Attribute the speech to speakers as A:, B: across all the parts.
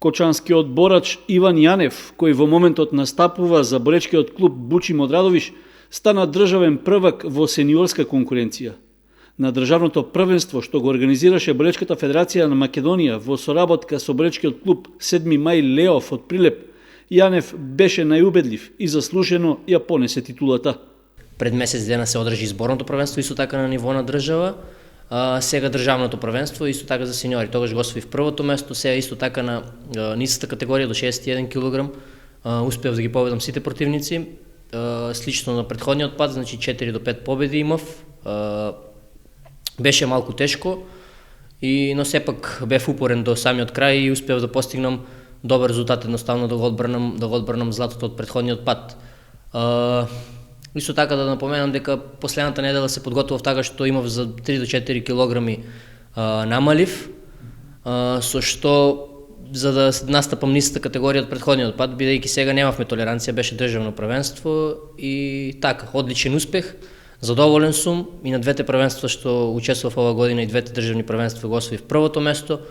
A: Кочанскиот борач Иван Јанев, кој во моментот настапува за боречкиот клуб Бучим Одрадовиш, стана државен првак во сениорска конкуренција. На државното првенство што го организираше Боречката федерација на Македонија во соработка со боречкиот клуб 7 мај Леов од Прилеп, Јанев беше најубедлив и заслужено ја понесе титулата.
B: Пред месец дена се одржи зборното првенство, исто така на ниво на држава. Сега државното првенство, исто така за сениори. Тогаш го освоив првото место, сега исто така на нисата категорија до 61 кг. Успеав да ги победам сите противници. Слично на претходниот пат, значи 4 до 5 победи имав. Беше малку тешко, но сепак бев упорен до самиот крај и успеав да постигнам добар резултат, едноставно да го одбрнам златото од претходниот пат. Исто така да напоменам дека последната недела се подготвував така што имав за 3 до 4 килограми намалив, со што за да настапам нисата категорија од претходниот пат, бидејќи сега немавме толеранција, беше државно првенство и така, одличен успех. Задоволен сум и на двете првенства што учествував ова година и двете државни првенства го освоив првото место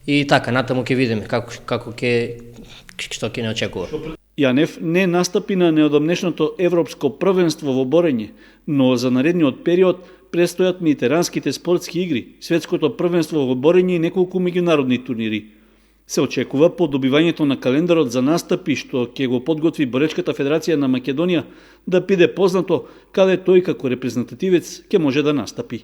B: и така, натаму ќе видиме што ќе не очекува.
A: Јанев не настапи на неодамнешното европско првенство во борење, но за наредниот период престојат медитеранските спортски игри, светското првенство во борење и неколку меѓународни турнири. Се очекува по добивањето на календарот за настапи што ќе го подготви Боречката федерација на Македонија да биде познато каде тој како репрезентативец ќе може да настапи.